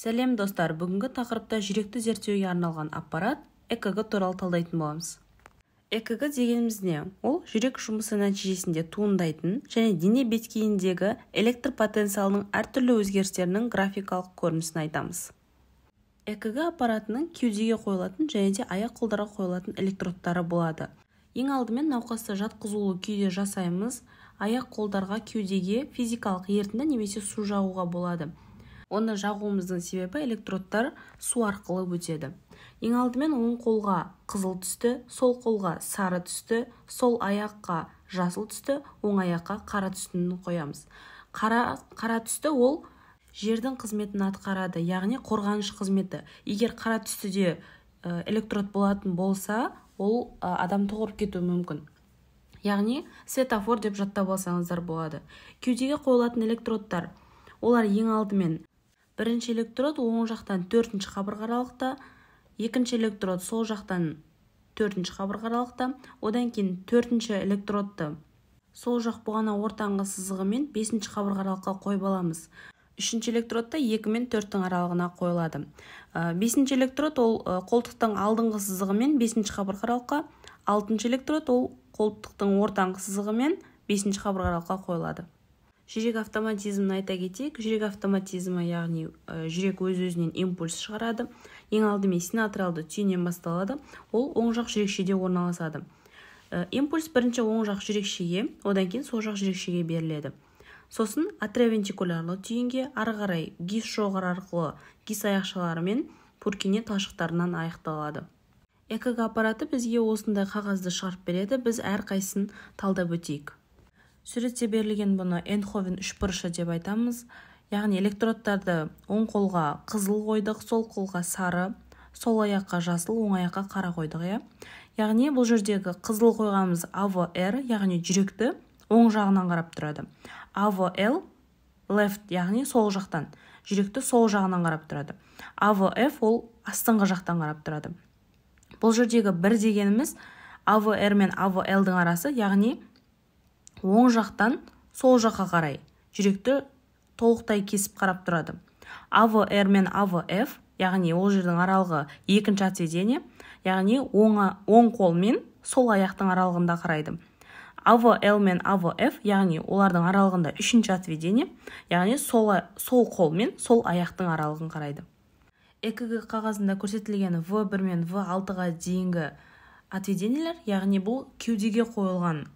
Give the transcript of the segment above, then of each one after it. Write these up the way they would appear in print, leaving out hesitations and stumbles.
Сәлем достар, бүгінгі тақырыпта жүректі зерттеуге арналған аппарат ЭКГ туралы талдайтын боламыз. ЭКГ дегеніміз не? Ол жүрек жұмысы нәтижесінде туындайтын және дене беткейіндегі электр потенциалының әртүрлі өзгерістерінің графикалық көрінісін айтамыз. ЭКГ аппаратының кеудеге қойылатын және де аяқ-қолдарға қойылатын электродтары болады. Ең алдымен науқасты жатқызулы күйде жасаймыз. Аяқ-қолдарға кеудеге физикалық ерітінді немесе су жағуға болады. Оны жағуымыздың себебі электродтар су арқылы өтеді. Ең алдымен оң қолға қызыл түсті, сол қолға сары түсті, сол аяққа жасыл түсті, оң аяққа қара түстін қоямыз. Қара түсті ол жердің қызметін атқарады, яғни қорғаныш қызметі. Егер қара түстіде электрод болатын болса, ол адамды ұрып кетуі мүмкін. Яғни светофор деп жаттап алсаңыздар болады. Кеудеге қойылатын электродтар, олар ең алдымен бірінші электрод оң жақтан 4-ші қабырға аралықта, екінші электрод сол жақтан 4-ші қабырға аралықта, одан кейін 4-ші электродты сол жақ бұғана ортаңғы сызығымен 5-ші қабырға аралыққа қойып аламыз. 3-ші электродта 2 мен 4-тің аралығына қойылады. 5-ші электрод ол қолтықтың алдыңғы сызығымен 5-ші қабырға аралыққа, 6-ші электрод ол қолтықтың ортаңғы сызығымен 5-ші қабырға аралыққа қойылады. Жүрек автоматизмін айта кетейік. Жүрек автоматизмі, яғни жүрек өз-өзінен импульс шығарады. Ең алдымен синатралды түйінен басталады. Ол оң жақ жүрекшеде орналасады. Импульс бірінші оң жақ жүрекшеге, одан кейін сол жақ жүрекшеге беріледі. Сосын атриовентикулярлы түйінге ары қарай гис шоғыр арқылы гис аяқшалары мен Пуркине талшықтарынан аяқталады. ЭКГ аппараты бізге осындай қағазды шығарып береді. Біз әрқайсысын талдап өтейік. Суретте берілген бұны Эйнховен үшбұрышы деп айтамыз. Яғни электродтарды оң қолға қызыл қойдық, сол қолға сары, сол аяққа жасыл, оң аяққа қара қойдық. Яғни бұл жердегі қызыл қойғанымыз AVR, яғни жүректі оң жағынан қарап тұрады. AVL left, яғни сол жақтан, жүректі сол жағынан қарап тұрады. AVF ол астыңғы жақтан қарап тұрады. Бұл жердегі бір дегеніміз AVR мен AVL-дің арасы, яғни оң жақтан сол жаққа қарай жүректі толықтай кесіп қарап тұрады. AVR мен AVF, яғни ол жердің аралығы екінші отведение, яғни оң қол мен сол аяқтың аралығында қарайды. AVL мен AVF, яғни олардың аралығында үшінші отведение, яғни сол қол мен сол аяқтың аралығын қарайды. ЭКГ қағазында көрсетілген V1 мен V6-ға дейінгі отведениелер, яғни бұл кеудеге қойылған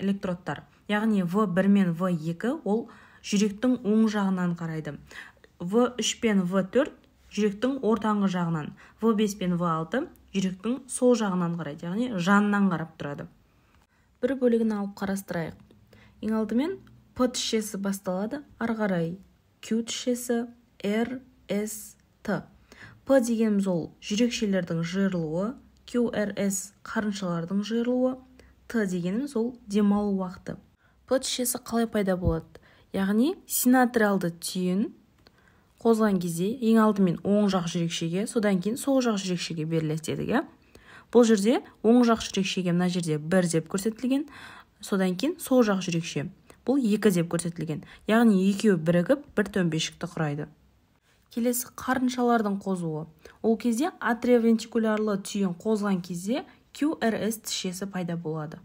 электродтар. Яғни V1 мен V2 ол жүректің оң жағынан қарайды. V3 пен V4 жүректің ортаңғы жағынан, V5 пен V6 жүректің сол жағынан қарайды, яғни жанынан қарап тұрады. Бір бөлігін алып қарастырайық. Ең алдымен P тішесі басталады, ары қарай Q тішесі, R, S, T. P дегеніміз ол жүрекшелердің жиырылуы, QRS қарыншалардың жиырылуы, T дегеніміз ол демалу уақыты. P тішесі қалай пайда болады? Яғни синатралды түйін қозған кезде ең алдымен оң жақ жүрекшеге, содан кейін сол жақ жүрекшеге беріледі. Бұл жерде оң жақ жүрекшеге мына жерде 1 деп көрсетілген, содан кейін сол жақ жүрекше. Бұл 2 деп көрсетілген. Яғни екеуі бірігіп бір төмпешікті құрайды. Келесі қарыншалардың қозуы. Ол кезде атриовентикулярлы түйін қозған кезде QRS тішесі пайда болады.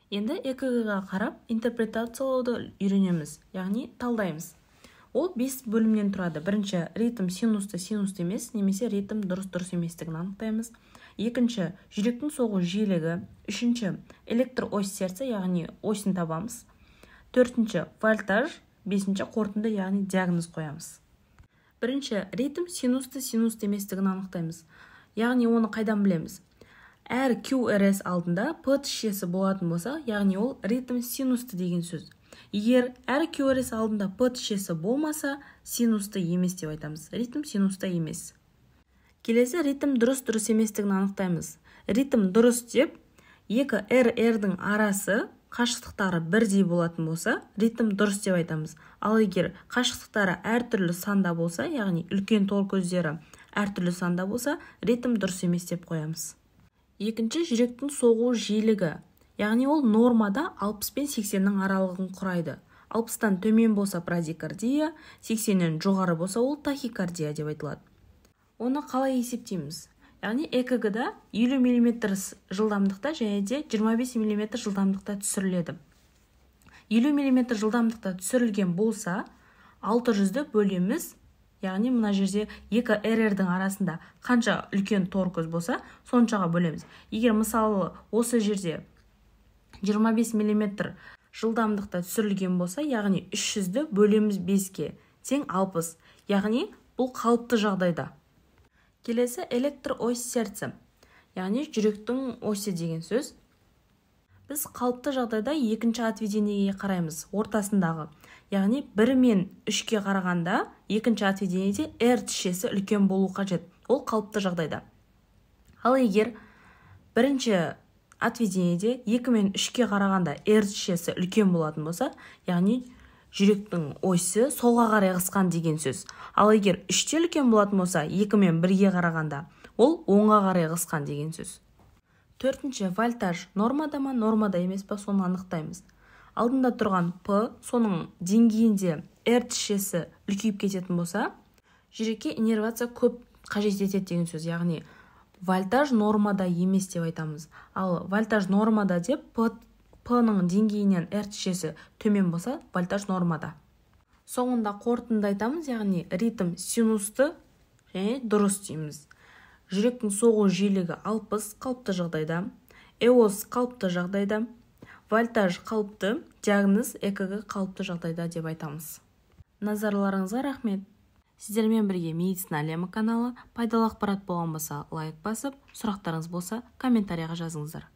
Енді ЭКГ-ға қарап интерпретациялауды үйренеміз, яғни талдаймыз. Ол 5 бөлімнен тұрады. Бірінші ритм синусты емес, немесе ритм дұрыс еместігін анықтаймыз. Екінші жүректің соғу жиілігі. Үшінші электр ось сердце, яғни осін табамыз. Төртінші вольтаж. Бесінші қорытынды, яғни диагноз қоямыз. Бірінші ритм синусты еместігін анықтаймыз. Яғни оны қайдан білеміз? Әр QRS алдында P тішесі болатын болса, яғни ол ритм синусты деген сөз. Егер әр QRS алдында P тішесі болмаса, синусты емес деп айтамыз. Ритм синусты емес. Келесі ритм дұрыс еместігін анықтаймыз. Ритм дұрыс деп, екі RR-дің арасы қашықтықтары бірдей болатын болса, ритм дұрыс деп айтамыз. Ал егер қашықтықтары әртүрлі санда болса, яғни үлкен тор көздері әртүрлі санда болса, ритм дұрыс емес деп қоямыз. Екінші жүректің соғу жиілігі. Яғни ол нормада 60 пен 80-ның аралығын құрайды. 60-тан төмен болса брадикардия, 80-нен жоғары болса ол тахикардия деп айтылады. Оны қалай есептейміз? Яғни ЭКГ-да 50 мм жылдамдықта және де 25 мм жылдамдықта түсіріледі. 50 мм жылдамдықта түсірілген болса, 600-ді бөлеміз. Яғни мына жерде екі РР-дің арасында қанша үлкен тор көз болса, соншаға бөлеміз. Егер мысалы осы жерде 25 мм жылдамдықта түсірілген болса, яғни 300-ді бөлеміз 5-ке, тең 60. Яғни бұл қалыпты жағдайда. Келесі электроось сердце, яғни жүректің осі деген сөз. Біз қалыпты жағдайда екінші отведениеге қараймыз, ортасындағы. Яғни 1 мен 3-ке қарағанда екінші отведениеде R тішесі үлкен болу қажет. Ол қалыпты жағдайда. Ал егер бірінші отведениеде 2 мен 3-ке қарағанда R тішесі үлкен болатын болса, яғни жүректің осі солға қарай ығысқан деген сөз. Ал егер 3-те үлкен болатын болса, 2 мен 1-ге қарағанда, ол оңға қарай ығысқан деген сөз. Төртінші, вольтаж нормада ма, нормада емес па, соны анықтаймыз. Алдында тұрған П, соның деңгейінде R тішесі үлкейіп кететін болса, жүрекке иннервация көп қажет етеді деген сөз. Яғни вольтаж нормада емес деп айтамыз. Ал вольтаж нормада деп П-ның деңгейінен R тішесі төмен болса, вольтаж нормада. Соңында қорытынды айтамыз, яғни ритм синусты және дұрыс дейміз. Жүректің соғу жиілігі 60 қалыпты жағдайда, эоз қалыпты жағдайда, вольтаж қалыпты, диагноз ЭКГ қалыпты жағдайда деп айтамыз. Назарларыңызға рахмет. Сіздермен бірге медицина әлемі каналы. Пайдалы ақпарат болған болса, лайк басып, сұрақтарыңыз болса, комментарияға жазыңыздар.